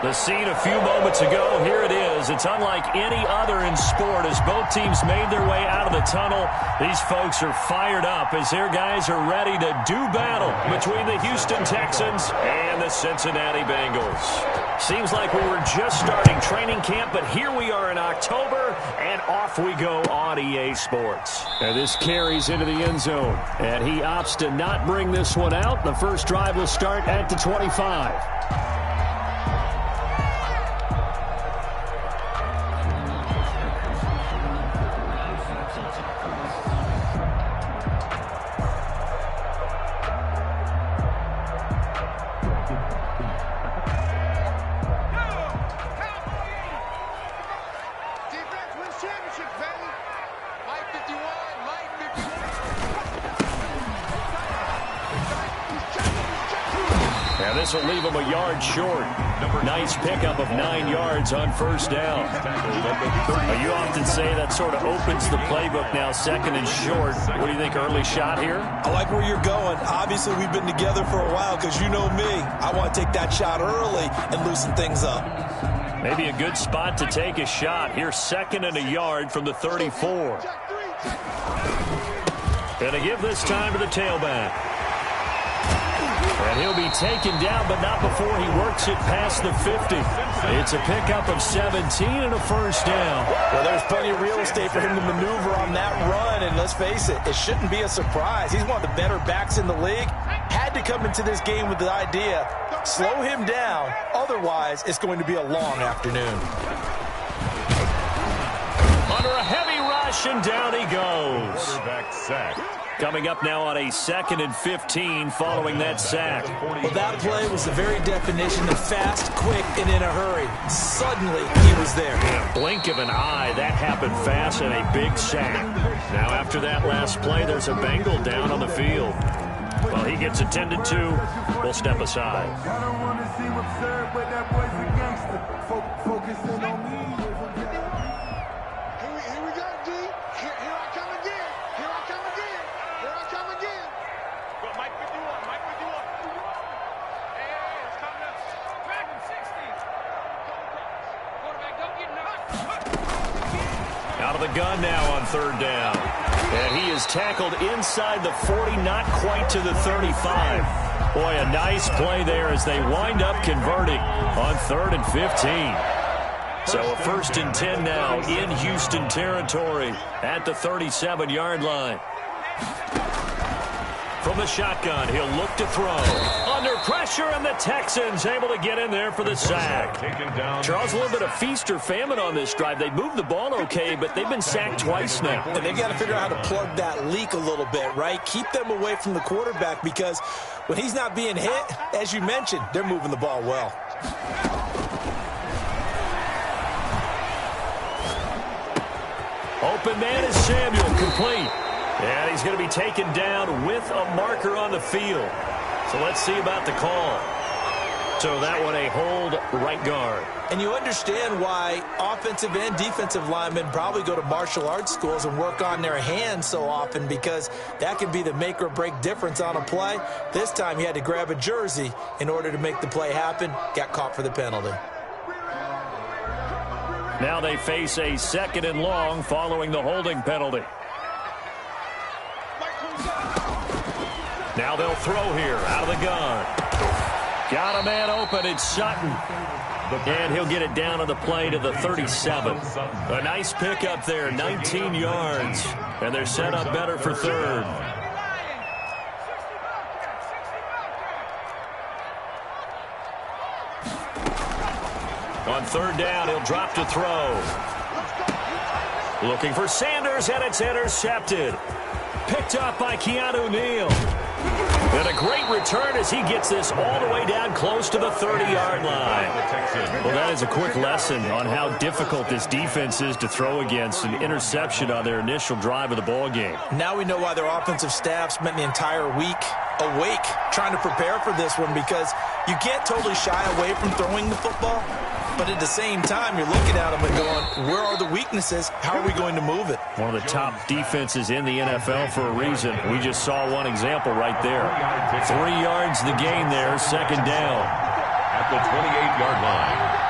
The scene a few moments ago, here it is. It's unlike any other in sport as both teams made their way out of the tunnel. These folks are fired up as their guys are ready to do battle between the Houston Texans and the Cincinnati Bengals. Seems like we were just starting training camp, but here we are in October, and off we go on EA Sports. And this carries into the end zone, and he opts to not bring this one out. The first drive will start at the 25. This will leave him a yard short. Nice pickup of 9 yards on first down. You often say that sort of opens the playbook now, second and short. What do you think, early shot here? I like where you're going. Obviously, we've been together for a while because you know me. I want to take that shot early and loosen things up. Maybe a good spot to take a shot. Here's second and a yard from the 34. Gonna give this time to the tailback. And he'll be taken down, but not before he works it past the 50. It's a pickup of 17 and a first down. Well, there's plenty of real estate for him to maneuver on that run, and let's face it, it shouldn't be a surprise. He's one of the better backs in the league. Had to come into this game with the idea, slow him down, otherwise it's going to be a long afternoon. Under a heavy rush, and down he goes. Quarterback sack. Coming up now on a 2nd and 15 following that sack. Well, that play was the very definition of fast, quick, and in a hurry. Suddenly, he was there. In a blink of an eye, that happened fast and a big sack. Now, after that last play, there's a Bengal down on the field. Well, he gets attended to. We'll step aside. I don't want to seem absurd, but that boy's a gangster. Focusing on me. Here we go, D. Here I come again. Here I come again. Here I come again. Go, Mike 51. Mike 51. Hey, it's coming up. Dragon 60. Quarterback, don't get knocked. Out of the gun now on third down. And he is tackled inside the 40, not quite to the 35. Boy, a nice play there as they wind up converting on 3rd and 15. So a 1st and 10 now in Houston territory at the 37-yard line. From the shotgun, he'll look to throw. Under pressure, and the Texans able to get in there for the sack. Charles, a little bit of feast or famine on this drive. They moved the ball okay, but they've been sacked twice now. And they've got to figure out how to plug that leak a little bit, right? Keep them away from the quarterback because when he's not being hit, as you mentioned, they're moving the ball well. Open man is Samuel, complete. And he's going to be taken down with a marker on the field. So let's see about the call. So that one a hold right guard. And you understand why offensive and defensive linemen probably go to martial arts schools and work on their hands so often because that can be the make or break difference on a play. This time he had to grab a jersey in order to make the play happen. Got caught for the penalty. Now they face a 2nd and long following the holding penalty. Now they'll throw here out of the gun. Got a man open. It's Sutton. And he'll get it down on the play to the 37. A nice pickup there, 19 yards. And they're set up better for 3rd. On 3rd down, he'll drop to throw. Looking for Sanders, and it's intercepted. Picked up by Keanu Neal. And a great return as he gets this all the way down close to the 30-yard line. Well, that is a quick lesson on how difficult this defense is to throw against. An interception on their initial drive of the ball game. Now we know why their offensive staff spent the entire week awake trying to prepare for this one because you can't totally shy away from throwing the football. But at the same time, you're looking at them and going, where are the weaknesses? How are we going to move it? One of the top defenses in the NFL for a reason. We just saw one example right there. 3 yards the gain there, 2nd down. At the 28-yard line.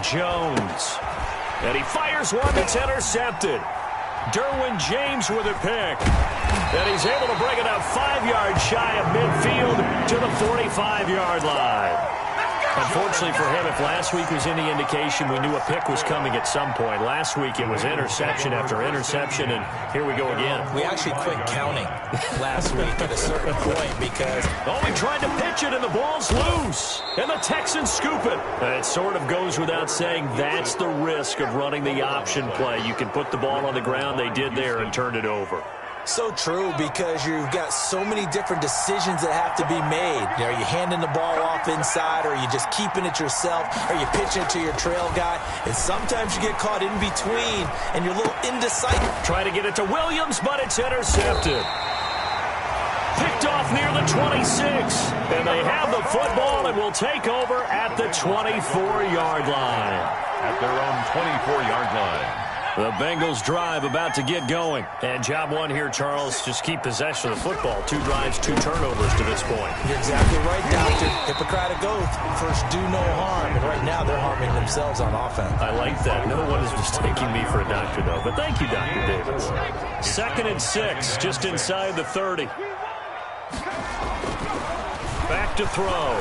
Jones. And he fires one that's intercepted. Derwin James with a pick. And he's able to bring it up 5 yards shy of midfield to the 45-yard line. Unfortunately for him, if last week was any indication, we knew a pick was coming at some point. Last week it was interception after interception, and here we go again. We actually quit counting last week at a certain point because... Oh, he tried to pitch it, and the ball's loose. And the Texans scoop it. It sort of goes without saying that's the risk of running the option play. You can put the ball on the ground. They did there and turned it over. So true, because you've got so many different decisions that have to be made. Are you handing the ball off inside, or are you just keeping it yourself? Are you pitching it to your trail guy? And sometimes you get caught in between, and you're a little indecisive. Try to get it to Williams, but it's intercepted. Picked off near the 26. And they have the football and will take over at the 24-yard line. At their own 24-yard line. The Bengals drive about to get going. And job one here, Charles, just keep possession of the football. 2 drives, 2 turnovers to this point. You're exactly right, Doctor. Hippocratic oath. First, do no harm. And right now, they're harming themselves on offense. I like that. No one is mistaking me for a doctor, though. But thank you, Dr. Davis. 2nd and 6, just inside the 30. Back to throw.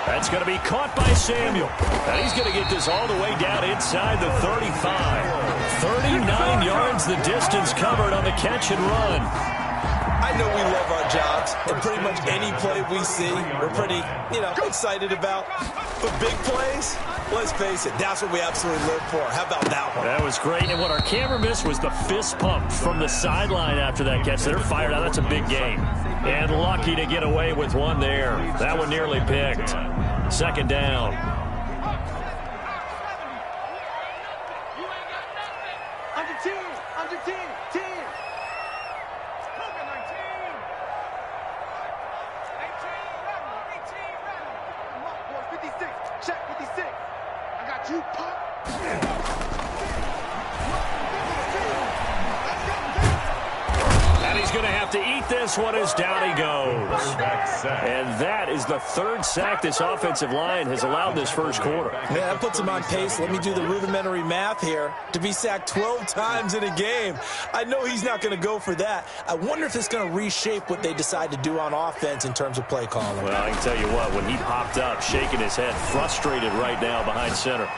That's going to be caught by Samuel. And he's going to get this all the way down inside the 35. 39 yards the distance covered on the catch and run. I know we love our jobs, and pretty much any play we see, we're pretty, excited about. But big plays, let's face it, that's what we absolutely live for. How about that one? That was great, and what our camera missed was the fist pump from the sideline after that catch. They're fired out. That's a big game. And lucky to get away with one there. That one nearly picked. 2nd down. Under 10, 10. 56, check 56. I got you, pop. And he's going to have to eat this one as down he goes. And that is the 3rd sack this offensive line has allowed this first quarter. Yeah, that puts him on pace. Let me do the rudimentary math here. To be sacked 12 times in a game. I know he's not going to go for that. I wonder if it's going to reshape what they decide to do on offense in terms of play calling. Well, I can tell you what, when he popped up, shaking his head, frustrated right now behind center.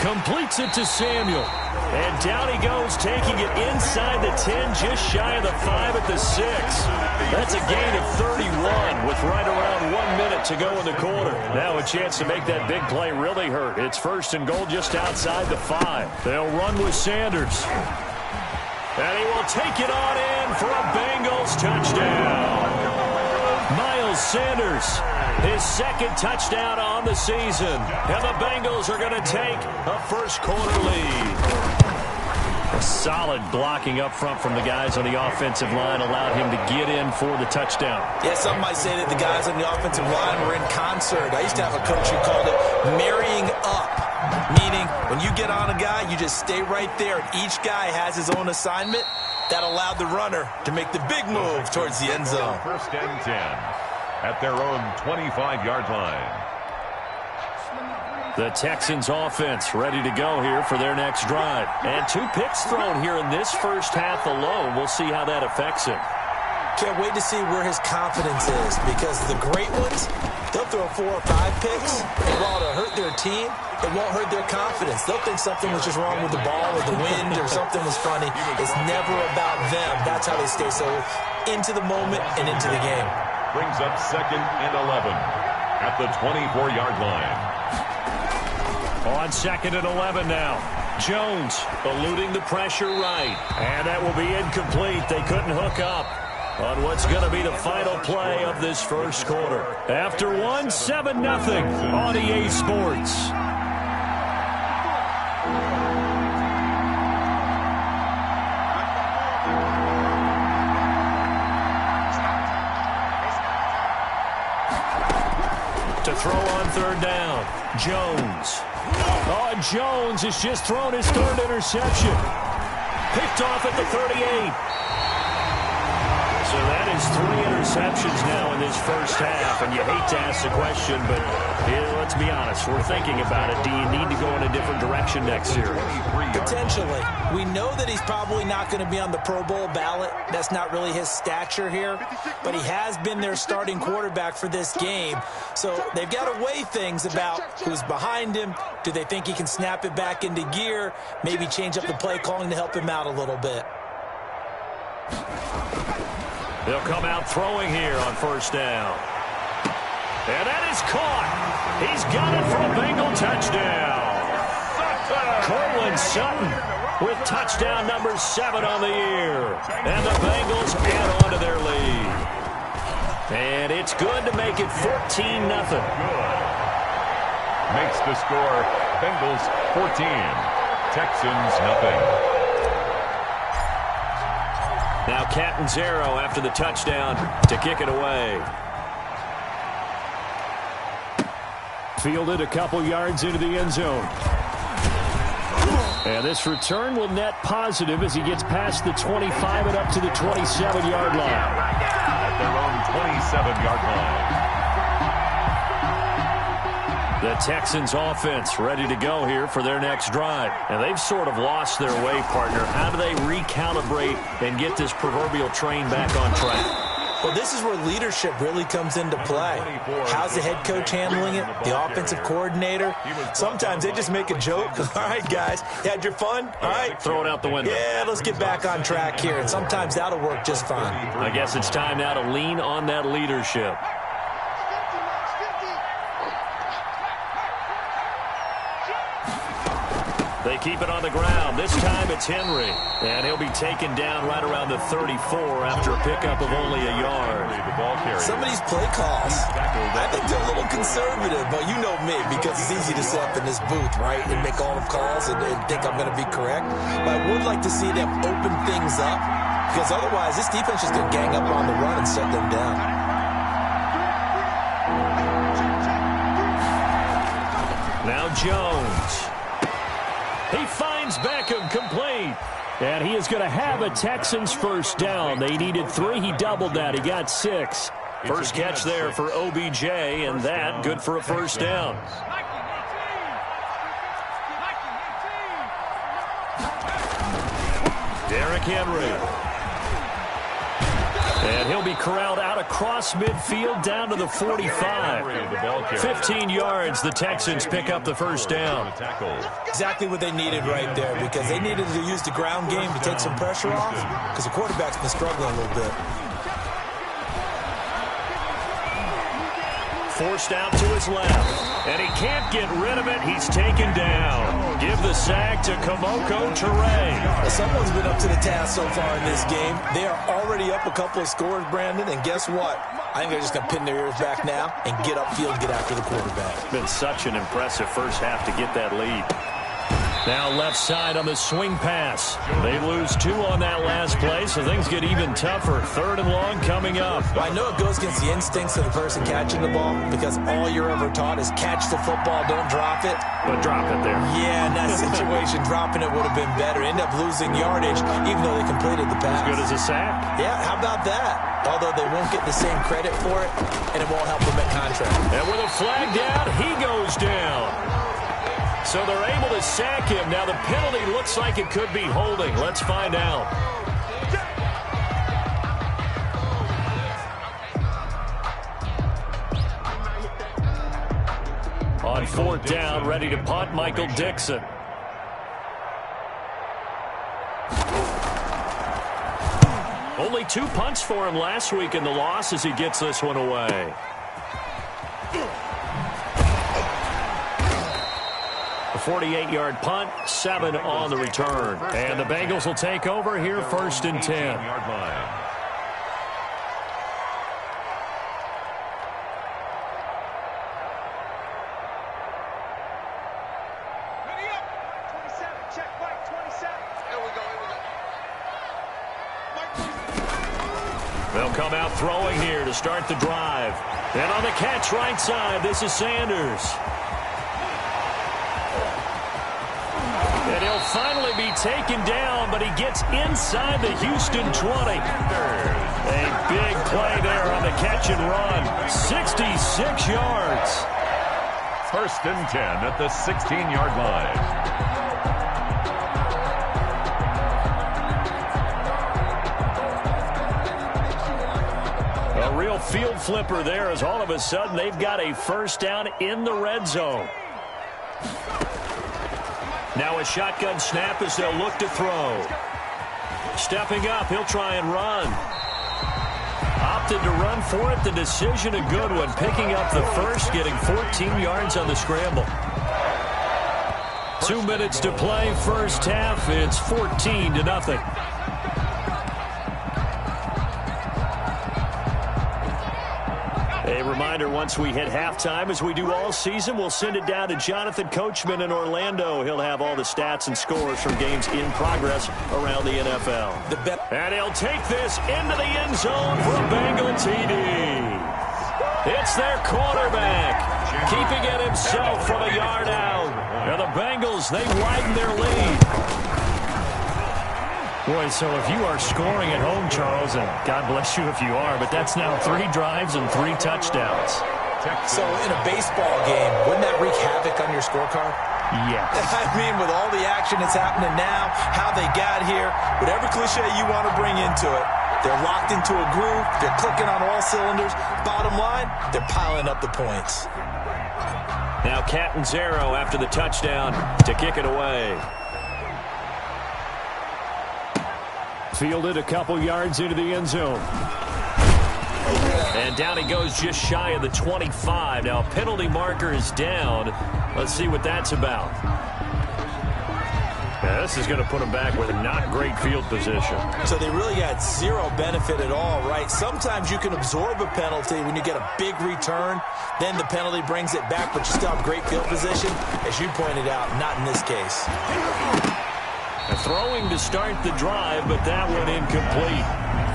Completes it to Samuel. And down he goes, taking it inside the 10, just shy of the 5 at the 6. That's a gain of 31 with right around 1 minute to go in the quarter. Now a chance to make that big play really hurt. It's 1st and goal just outside the 5. They'll run with Sanders. And he will take it on in for a Bengals touchdown. Miles Sanders, his 2nd touchdown on the season. And the Bengals are going to take a first-quarter lead. A solid blocking up front from the guys on the offensive line allowed him to get in for the touchdown. Yeah, some might say that the guys on the offensive line were in concert. I used to have a coach who called it marrying up, meaning when you get on a guy, you just stay right there, and each guy has his own assignment. That allowed the runner to make the big move towards the end zone. 1st and 10 at their own 25-yard line. The Texans offense ready to go here for their next drive. And 2 picks thrown here in this first half alone. We'll see how that affects him. Can't wait to see where his confidence is, because the great ones, they'll throw 4 or 5 picks, and while it'll hurt their team, it won't hurt their confidence. They'll think something was just wrong with the ball or the wind or something was funny. It's never about them. That's how they stay so into the moment and into the game. Brings up 2nd and 11 at the 24-yard line. On 2nd and 11 now. Jones eluding the pressure right. And that will be incomplete. They couldn't hook up on what's going to be the final play of this first quarter. After 1, 7-0 on EA Sports. To throw on 3rd down. Jones. Oh, Jones has just thrown his 3rd interception. Picked off at the 38. So that is has 3 interceptions now in this first half, and you hate to ask the question, but let's be honest, we're thinking about it. Do you need to go in a different direction next year? Potentially. We know that he's probably not going to be on the Pro Bowl ballot. That's not really his stature here, but he has been their starting quarterback for this game. So they've got to weigh things about who's behind him. Do they think he can snap it back into gear? Maybe change up the play calling to help him out a little bit. They'll come out throwing here on first down. And that is caught. He's got it for a Bengal touchdown. Cortland Sutton with touchdown number 7 on the year. And the Bengals add on to their lead. And it's good to make it 14-0. Makes the score Bengals 14, Texans nothing. Now Catanzaro after the touchdown to kick it away. Fielded a couple yards into the end zone. And this return will net positive as he gets past the 25 and up to the 27-yard line. At their own 27-yard line. The Texans offense ready to go here for their next drive. And they've sort of lost their way, partner. How do they recalibrate and get this proverbial train back on track? Well, this is where leadership really comes into play. How's the head coach handling it? The offensive coordinator? Sometimes they just make a joke. All right, guys, you had your fun? All right. Throw it out the window. Yeah, let's get back on track here. And sometimes that'll work just fine. I guess it's time now to lean on that leadership. They keep it on the ground. This time it's Henry. And he'll be taken down right around the 34 after a pickup of only a yard. Some of these play calls, I think they're a little conservative. But you know me, because it's easy to sit up in this booth, right, and make all the calls and think I'm going to be correct. But I would like to see them open things up, because otherwise this defense is going to gang up on the run and shut them down. Now Jones. He finds Beckham complete. And he is going to have a Texans first down. They needed 3. He doubled that. He got 6. First catch there for OBJ, and that good for a first down. Derrick Henry. And he'll be corralled out across midfield down to the 45. 15 yards, the Texans pick up the first down. Exactly what they needed right there, because they needed to use the ground game to take some pressure off, because the quarterback's been struggling a little bit. Forced out to his left, and he can't get rid of it. He's taken down. Give the sack to Kamoko Toure. Someone's been up to the task so far in this game. They are already up a couple of scores, Brandon, and guess what? I think they're just going to pin their ears back now and get upfield and get after the quarterback. It's been such an impressive first half to get that lead. Now left side on the swing pass. They lose 2 on that last play, so things get even tougher. 3rd and long coming up. Well, I know it goes against the instincts of the person catching the ball, because all you're ever taught is catch the football, don't drop it. But drop it there. Yeah, in that situation, dropping it would have been better. End up losing yardage, even though they completed the pass. As good as a sack. Yeah, how about that? Although they won't get the same credit for it, and it won't help them at contract. And with a flag down, he goes down. So they're able to sack him. Now the penalty looks like it could be holding. Let's find out. On 4th down, ready to punt, Michael Dixon. Only 2 punts for him last week in the loss as he gets this one away. A 48-yard punt, 7 on the return. And the Bengals will take over here 1st and 10. They'll come out throwing here to start the drive. And on the catch right side, this is Sanders. And he'll finally be taken down, but he gets inside the Houston 20. A big play there on the catch and run. 66 yards. First and 10 at the 16-yard line. A real field flipper there as all of a sudden they've got a first down in the red zone. Now a shotgun snap as they'll look to throw. Stepping up, he'll try and run. Opted to run for it. The decision a good one. Picking up the first, getting 14 yards on the scramble. 2 minutes to play, first half. It's 14-0. A reminder, once we hit halftime, as we do all season, we'll send it down to Jonathan Coachman in Orlando. He'll have all the stats and scores from games in progress around the NFL. And he'll take this into the end zone for a Bengal TD. It's their quarterback, keeping it himself from a yard out. And the Bengals, they widen their lead. Boy, so if you are scoring at home, Charles, and God bless you if you are, but that's now 3 drives and 3 touchdowns. So in a baseball game, wouldn't that wreak havoc on your scorecard? Yes. I mean, with all the action that's happening now, how they got here, whatever cliche you want to bring into it, they're locked into a groove, they're clicking on all cylinders. Bottom line, they're piling up the points. Now Catanzaro after the touchdown to kick it away. Fielded a couple yards into the end zone. And down he goes just shy of the 25. Now a penalty marker is down. Let's see what that's about. Yeah, this is going to put him back with not great field position. So they really got zero benefit at all, right? Sometimes you can absorb a penalty when you get a big return. Then the penalty brings it back, but you still have great field position. As you pointed out, not in this case. Throwing to start the drive, but that one incomplete.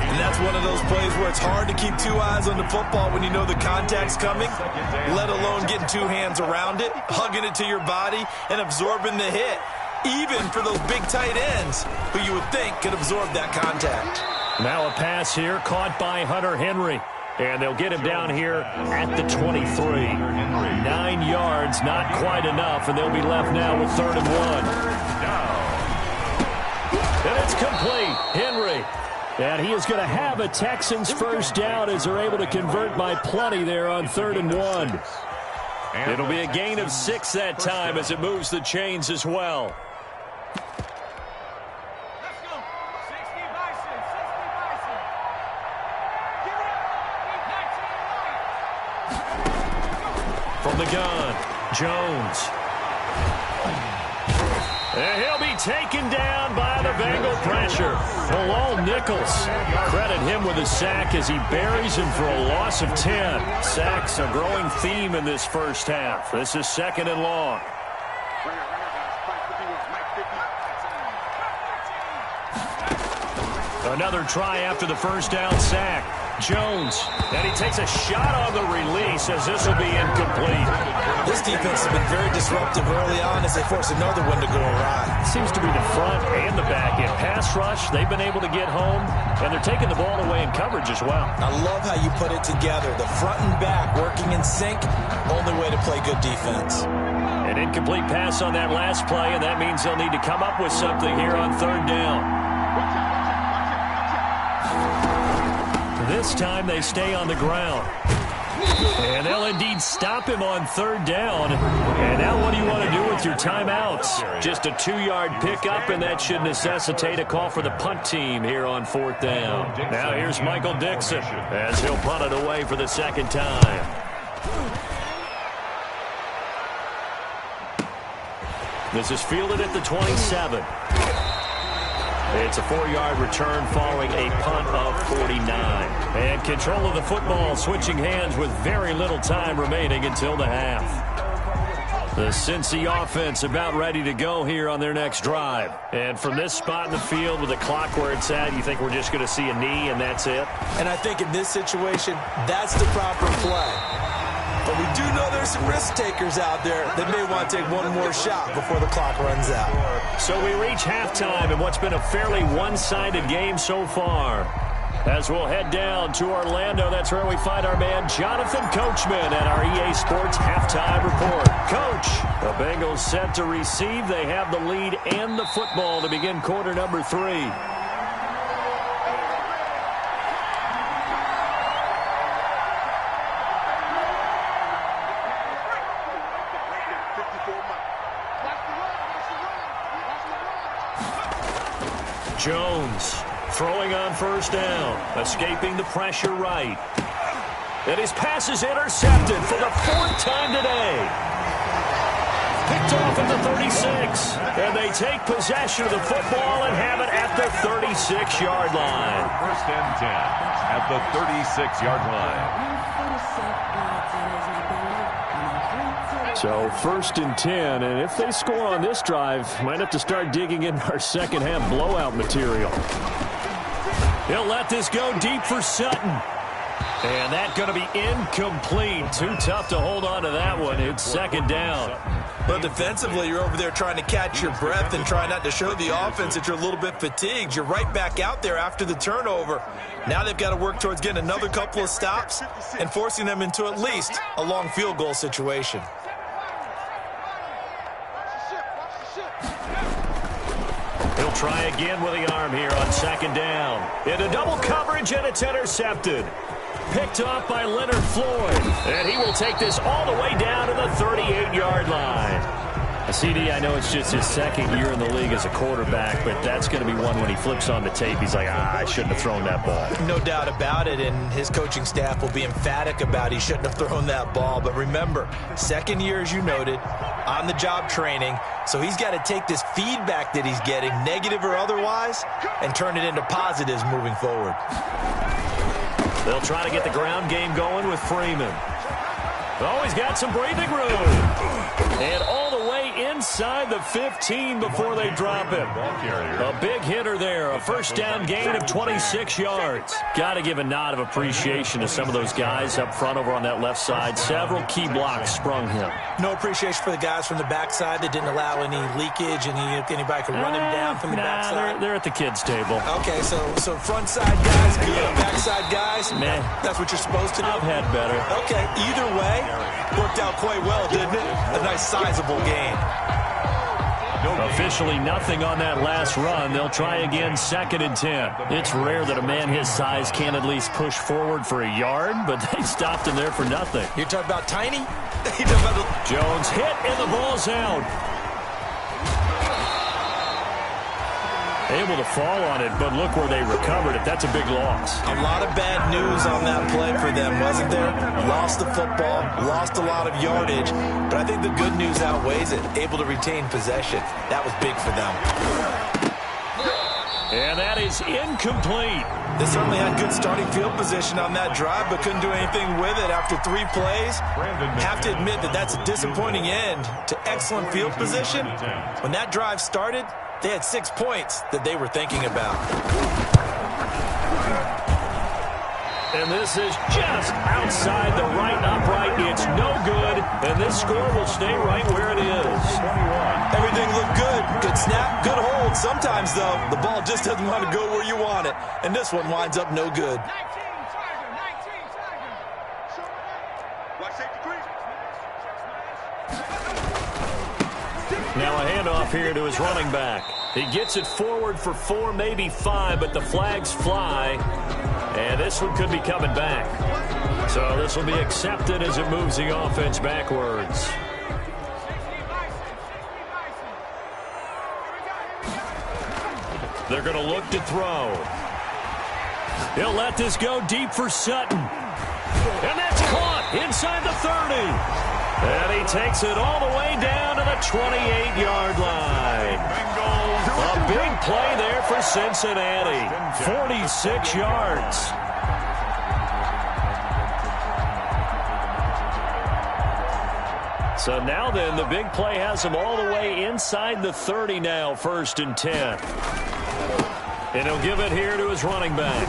And that's one of those plays where it's hard to keep 2 eyes on the football when you know the contact's coming, let alone getting 2 hands around it, hugging it to your body, and absorbing the hit, even for those big tight ends who you would think could absorb that contact. Now a pass here caught by Hunter Henry. And they'll get him down here at the 23. 9 yards, not quite enough, and they'll be left now with 3rd and 1. And it's complete. Henry. And he is going to have a Texans first down as they're able to convert by plenty there on 3rd and 1. It'll be a gain of 6 that time as it moves the chains as well. Let's go. 60 Bison. 60 Bison. Give it up. From the gun, Jones. And he'll be taken down by the Bengal pressure. Bilal Nichols. Credit him with a sack as he buries him for a loss of 10. Sacks a growing theme in this first half. This is 2nd and long. Another try after the first down sack. Jones, and he takes a shot on the release as this will be incomplete. This defense has been very disruptive early on as they force another one to go awry. Seems to be the front and the back. In pass rush, they've been able to get home, and they're taking the ball away in coverage as well. I love how you put it together. The front and back working in sync, only way to play good defense. An incomplete pass on that last play, and that means they'll need to come up with something here on 3rd down. This time they stay on the ground. And they'll indeed stop him on 3rd down. And now what do you want to do with your timeouts? Just a 2-yard pickup, and that should necessitate a call for the punt team here on 4th down. Now here's Michael Dixon as he'll punt it away for the 2nd time. This is fielded at the 27. It's a 4-yard return following a punt of 49. And control of the football switching hands with very little time remaining until the half. The Cincy offense about ready to go here on their next drive. And from this spot in the field with the clock where it's at, you think we're just going to see a knee and that's it? And I think in this situation, that's the proper play. But we do know there's some risk takers out there that may want to take one more shot before the clock runs out. So we reach halftime in what's been a fairly one-sided game so far. As we'll head down to Orlando, that's where we find our man Jonathan Coachman at our EA Sports Halftime Report. Coach, the Bengals set to receive. They have the lead and the football to begin quarter number 3. Jones throwing on first down, escaping the pressure right. And his pass is intercepted for the 4th time today. Picked off at the 36. And they take possession of the football and have it at the 36-yard line. First and 10 at the 36-yard line. So 1st and 10, and if they score on this drive, might have to start digging in our second half blowout material. He'll let this go deep for Sutton. And that's going to be incomplete. Too tough to hold on to that one. It's 2nd down. But defensively, you're over there trying to catch your breath and try not to show the offense that you're a little bit fatigued. You're right back out there after the turnover. Now they've got to work towards getting another couple of stops and forcing them into at least a long field goal situation. He'll try again with the arm here on 2nd down. Into double coverage, and it's intercepted. Picked off by Leonard Floyd. And he will take this all the way down to the 38-yard line. CD, I know it's just his 2nd year in the league as a quarterback, but that's going to be one when he flips on the tape. He's like, I shouldn't have thrown that ball. No doubt about it, and his coaching staff will be emphatic about he shouldn't have thrown that ball. But remember, 2nd year, as you noted, on-the-job training, so he's got to take this feedback that he's getting, negative or otherwise, and turn it into positives moving forward. They'll try to get the ground game going with Freeman. Oh, he's got some breathing room. And all the way inside the 15 before they drop him. A big hitter there. A first down gain of 26 yards. Got to give a nod of appreciation to some of those guys up front over on that left side. Several key blocks sprung him. No appreciation for the guys from the backside that didn't allow any leakage, anybody could run him down from the backside. They're at the kids' table. Okay, so front side guys, good. Backside guys, man, that's what you're supposed to do. I've had better. Okay, either way, worked out quite well, didn't it? A nice sizable gain. Officially nothing on that last run. They'll try again 2nd and 10. It's rare that a man his size can at least push forward for a yard, but they stopped him there for nothing. You're talking about tiny? Jones hit and the ball's out. Able to fall on it, but look where they recovered it. That's a big loss. A lot of bad news on that play for them, wasn't there? Lost the football, lost a lot of yardage, but I think the good news outweighs it. Able to retain possession. That was big for them. And that is incomplete. They certainly had good starting field position on that drive, but couldn't do anything with it after 3 plays. Have to admit that that's a disappointing end to excellent field position. When that drive started, they had 6 points that they were thinking about. And this is just outside the right upright. It's no good, and this score will stay right where it is. Everything looked good. Good snap, good hold. Sometimes, though, the ball just doesn't want to go where you want it, and this one winds up no good. Now a handoff here to his running back. He gets it forward for 4, maybe 5, but the flags fly. And this one could be coming back. So this will be accepted as it moves the offense backwards. They're going to look to throw. He'll let this go deep for Sutton. And that's caught inside the 30. And he takes it all the way down to the 28-yard line. A big play there for Cincinnati. 46 yards. So now then, the big play has him all the way inside the 30 now, 1st and 10. And he'll give it here to his running back.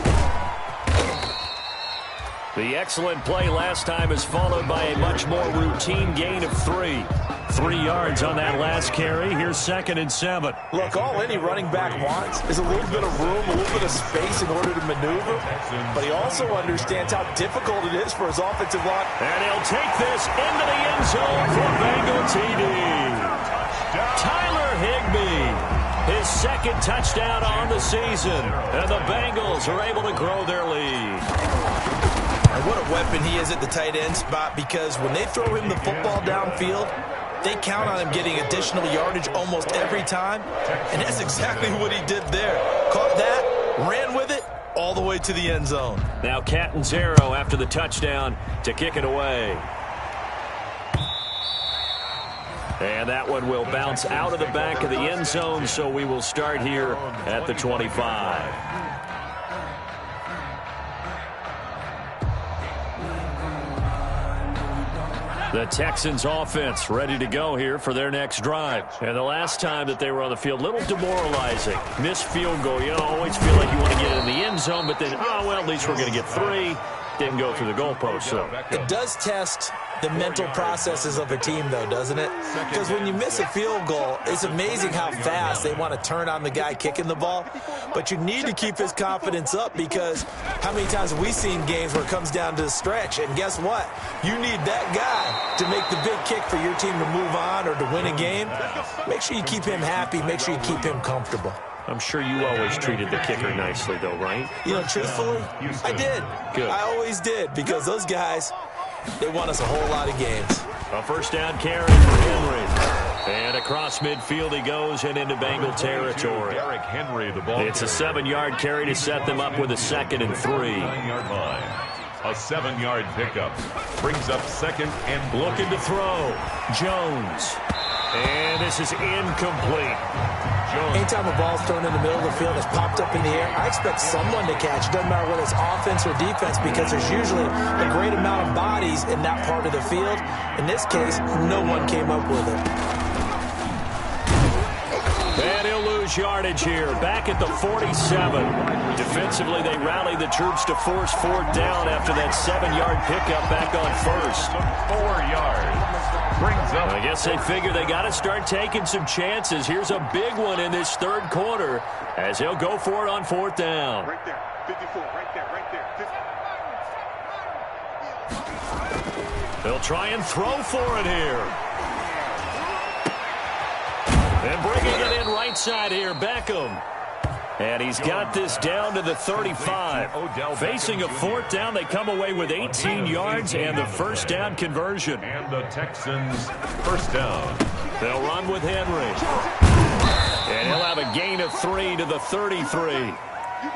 The excellent play last time is followed by a much more routine gain of 3. 3 yards on that last carry. Here's 2nd and 7. Look, all any running back wants is a little bit of room, a little bit of space in order to maneuver. But he also understands how difficult it is for his offensive line. And he'll take this into the end zone for Bengal TD. Tyler Higbee, his 2nd touchdown on the season. And the Bengals are able to grow their lead. And what a weapon he is at the tight end spot, because when they throw him the football downfield, they count on him getting additional yardage almost every time. And that's exactly what he did there. Caught that, ran with it, all the way to the end zone. Now Catanzaro after the touchdown to kick it away. And that one will bounce out of the back of the end zone, so we will start here at the 25. The Texans offense ready to go here for their next drive. And the last time that they were on the field, a little demoralizing. Missed field goal. You always feel like you want to get in the end zone, but then, oh, well, at least we're going to get 3. Didn't go through the goalpost, so. It does test the mental processes of a team, though, doesn't it? Because when you miss a field goal, it's amazing how fast they want to turn on the guy kicking the ball. But you need to keep his confidence up, because how many times have we seen games where it comes down to the stretch? And guess what? You need that guy to make the big kick for your team to move on or to win a game. Make sure you keep him happy. Make sure you keep him comfortable. I'm sure you always treated the kicker nicely, though, right? You know, truthfully, I did. Good. I always did, because those guys, they won us a whole lot of games. A first down carry for Henry. And across midfield he goes and into Bengal territory. Henry, the ball it's a 7-yard carry to set them up with a 2nd and 3. 9-yard line. A 7-yard pickup. Brings up 2nd and looking to throw. Jones. And this is incomplete. Anytime a ball's thrown in the middle of the field, it's popped up in the air, I expect someone to catch. It doesn't matter whether it's offense or defense, because there's usually a great amount of bodies in that part of the field. In this case, no one came up with it. And he'll lose yardage here. Back at the 47. Defensively, they rally the troops to force 4th down after that 7-yard pickup back on 1st. 4 yards. Brings up. I guess they figure they got to start taking some chances. Here's a big one in this 3rd quarter as he'll go for it on 4th down. Right there. 54. Right there. Right there. They'll try and throw for it here. And bringing it in right side here, Beckham. And he's got this down to the 35. Facing a 4th down, they come away with 18 yards and the first down conversion. And the Texans first down. They'll run with Henry. And he'll have a gain of 3 to the 33.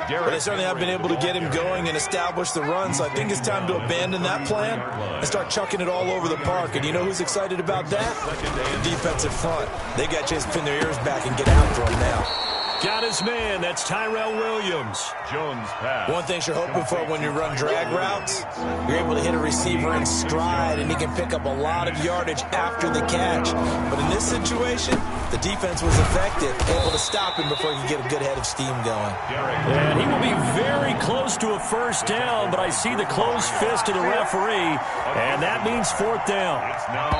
But they certainly have been able to get him going and establish the run, so I think it's time to abandon that plan and start chucking it all over the park. And you know who's excited about that? The defensive front. They got a chance to pin their ears back and get after him now. Got his man. That's Tyrell Williams. Jones pass. One thing you're hoping for when you run drag routes, you're able to hit a receiver in stride, and he can pick up a lot of yardage after the catch. But in this situation, the defense was effective, able to stop him before he could get a good head of steam going. And he will be very close to a first down, but I see the closed fist of the referee, and that means 4th down.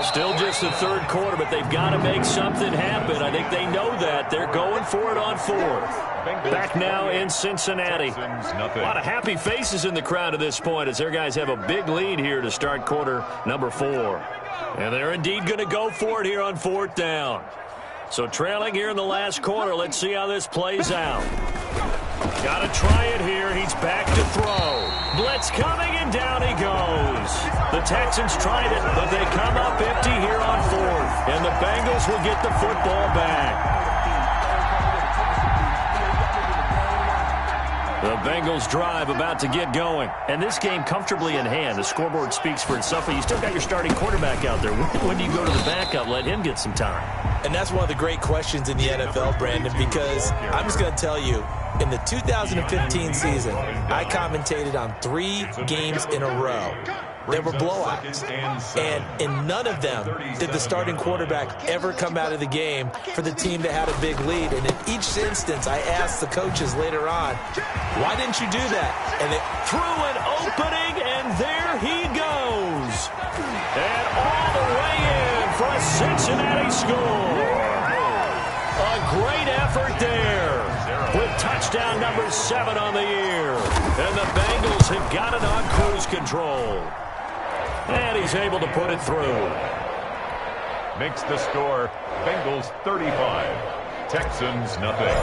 Still just the 3rd quarter, but they've got to make something happen. I think they know that. They're going for it on 4th. Back now in Cincinnati. A lot of happy faces in the crowd at this point as their guys have a big lead here to start quarter number 4. And they're indeed going to go for it here on 4th down. So trailing here in the last quarter. Let's see how this plays out. Got to try it here. He's back to throw. Blitz coming, and down he goes. The Texans tried it, but they come up empty here on 4th. And the Bengals will get the football back. The Bengals drive about to get going. And this game comfortably in hand. The scoreboard speaks for itself, but you still got your starting quarterback out there. When do you go to the backup? Let him get some time. And that's one of the great questions in the NFL, Brandon, because I'm just going to tell you, in the 2015 season, I commentated on 3 games in a row there were blowouts. And in none of them did the starting quarterback ever come out of the game for the team that had a big lead. And in each instance, I asked the coaches later on, why didn't you do that? And they threw an opening, and there he goes. And all the way in for a Cincinnati score. A great effort there with touchdown number 7 on the year. And the Bengals have got it on cruise control. And he's able to put it through. Makes the score Bengals 35, Texans nothing.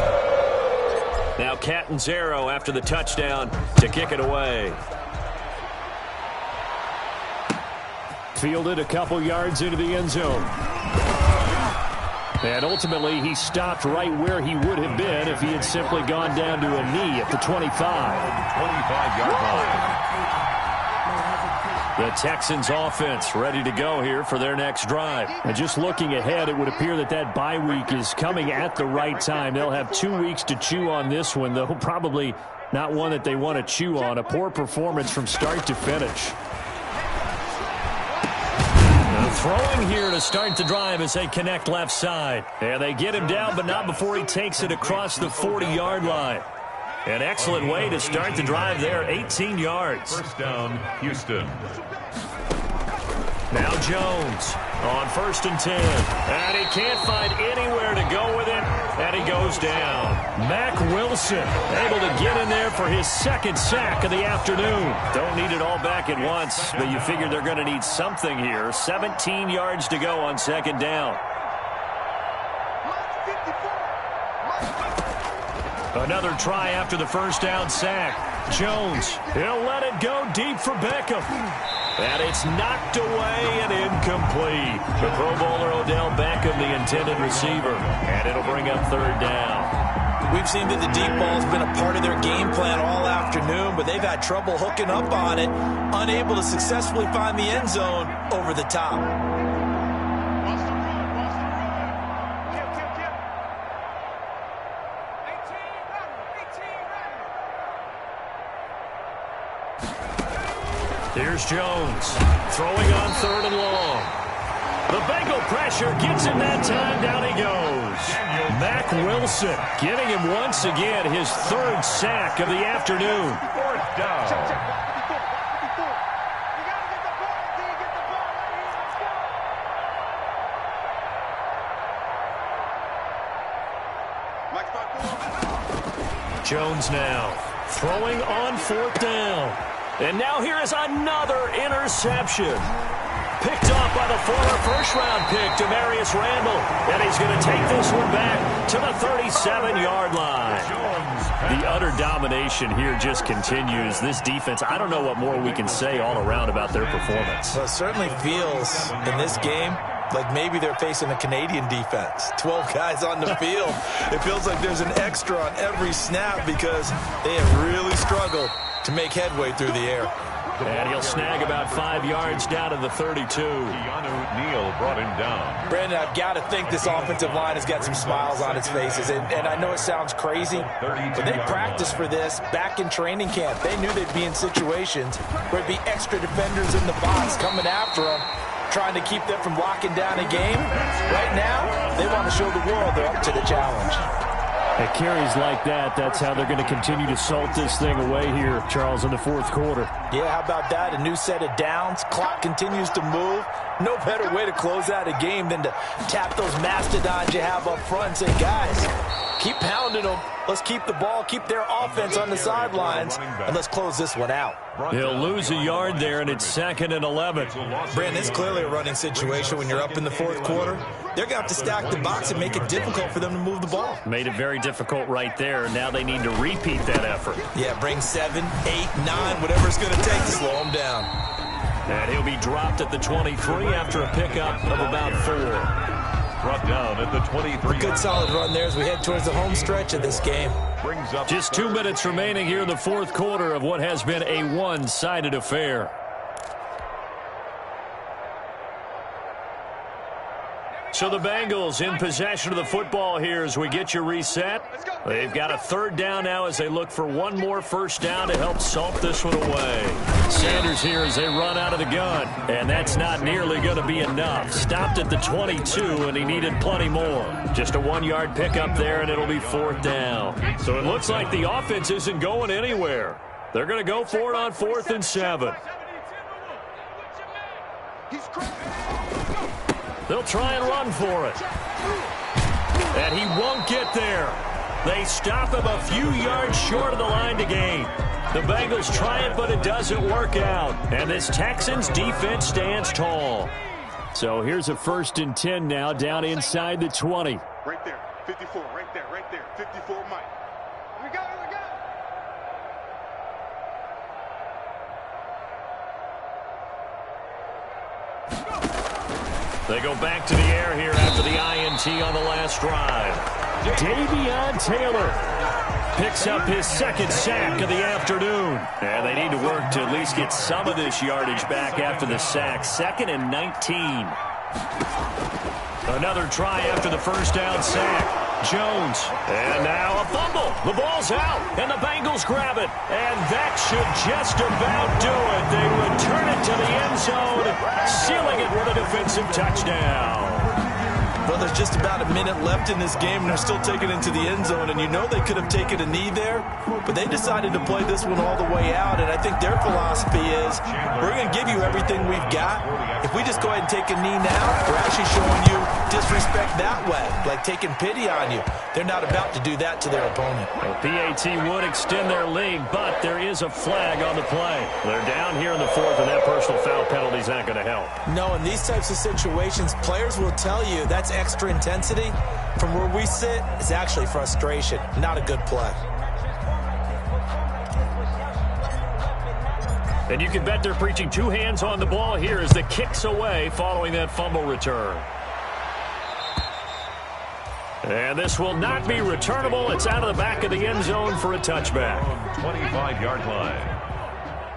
Now Catanzaro after the touchdown to kick it away. Fielded a couple yards into the end zone. And ultimately, he stopped right where he would have been if he had simply gone down to a knee at the 25. 25-yard line. The Texans offense ready to go here for their next drive. And just looking ahead, it would appear that bye week is coming at the right time. They'll have 2 weeks to chew on this one, though probably not one that they want to chew on. A poor performance from start to finish. Throwing here to start the drive as they connect left side. And they get him down, but not before he takes it across the 40-yard line. An excellent way to start the drive there, 18 yards. First down, Houston. Now Jones on 1st and 10. And he can't find anywhere to go with it. And he goes down. Mack Wilson able to get in there for his 2nd sack of the afternoon. Don't need it all back at once, but you figure they're going to need something here. 17 yards to go on 2nd down. Another try after the 1st down sack. Jones, he'll let it go deep for Beckham. And it's knocked away and incomplete. The Pro Bowler Odell Beckham, the intended receiver. And it'll bring up 3rd down. We've seen that the deep ball's been a part of their game plan all afternoon, but they've had trouble hooking up on it, unable to successfully find the end zone over the top. Here's Jones, throwing on 3rd and long. The Bengal pressure gets him that time. Down he goes. Mack Wilson giving him once again his 3rd sack of the afternoon. 4th down. Jones now throwing on 4th down. And now here is another interception. Picked off by the former first-round pick, Demarius Randall. And he's going to take this one back to the 37-yard line. The utter domination here just continues. This defense, I don't know what more we can say all around about their performance. Well, it certainly feels in this game like maybe they're facing a Canadian defense. 12 guys on the field. It feels like there's an extra on every snap because they have really struggled to make headway through the air. And he'll snag about 5 yards down to the 32. Keanu Neal brought him down. Brandon, I've got to think this offensive line has got some smiles on its faces. And I know it sounds crazy, but they practiced for this back in training camp. They knew they'd be in situations where there'd be extra defenders in the box coming after them, trying to keep them from locking down a game. Right now, they want to show the world they're up to the challenge. At carries like that, that's how they're going to continue to salt this thing away here, Charles, in the 4th quarter. Yeah, how about that? A new set of downs. Clock continues to move. No better way to close out a game than to tap those mastodons you have up front and say, guys, keep pounding them. Let's keep the ball, keep their offense on the sidelines, and let's close this one out. He'll lose a yard there, and it's 2nd and 11. Brandon, it's clearly a running situation when you're up in the 4th quarter. They're going to have to stack the box and make it difficult for them to move the ball. Made it very difficult right there. Now they need to repeat that effort. Yeah, bring 7, 8, 9, whatever it's going to take to slow them down. And he'll be dropped at the 23 after a pickup of about 4. Brought down at the 23. A good solid run there as we head towards the home stretch of this game. Brings up just 2 minutes remaining here in the 4th quarter of what has been a one-sided affair. So the Bengals in possession of the football here as we get you reset. They've got a third down now as they look for one more first down to help salt this one away. Sanders here as they run out of the gun. And that's not nearly going to be enough. Stopped at the 22, and he needed plenty more. Just a 1-yard pickup there, and it'll be fourth down. So it looks like the offense isn't going anywhere. They're going to go for it on 4th and 7. They'll try and run for it. And he won't get there. They stop him a few yards short of the line to gain. The Bengals try it, but it doesn't work out. And this Texans defense stands tall. So here's a 1st and 10 now down inside the 20. Right there, 54, right there, 54, Mike. We got it. They go back to the air here after the INT on the last drive. Davion Taylor picks up his 2nd sack of the afternoon. And they need to work to at least get some of this yardage back after the sack. 2nd and 19. Another try after the first down sack. Jones. And now a fumble. The ball's out, and the Bengals grab it. And that should just about do it. They return it to the end zone, sealing it with a defensive touchdown. Well, there's just about a minute left in this game, and they're still taking it into the end zone. And you know they could have taken a knee there, but they decided to play this one all the way out. And I think their philosophy is, we're going to give you everything we've got. If we just go ahead and take a knee now, we're actually showing you disrespect that way, like taking pity on you. They're not about to do that to their opponent. Well, PAT would extend their lead, but there is a flag on the play. They're down here in the 4th, and that personal foul penalty is not going to help. No, in these types of situations, players will tell you that's extra intensity. From where we sit, it's actually frustration. Not a good play. And you can bet they're preaching 2 hands on the ball here as the kick's away following that fumble return. And this will not be returnable. It's out of the back of the end zone for a touchback. 25-yard line.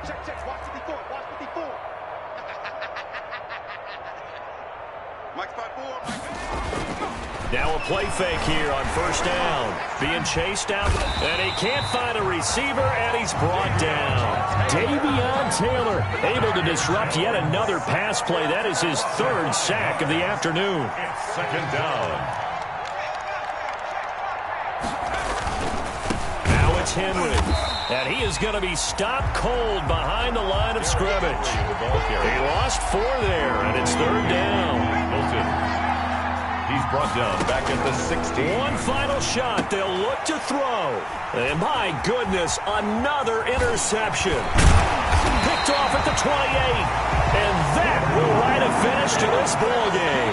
Check, watch 54, watch 54. Mike's by 4, Now a play fake here on first down. Being chased out, and he can't find a receiver, and he's brought down. Davion Taylor able to disrupt yet another pass play. That is his 3rd sack of the afternoon. It's 2nd down. Now it's Henry, and he is going to be stopped cold behind the line of scrimmage. He lost 4 there, and it's 3rd down. Milton. He's brought down back at the 16. One final shot. They'll look to throw. And my goodness, another interception. Picked off at the 28. And that will write a finish to this ball game.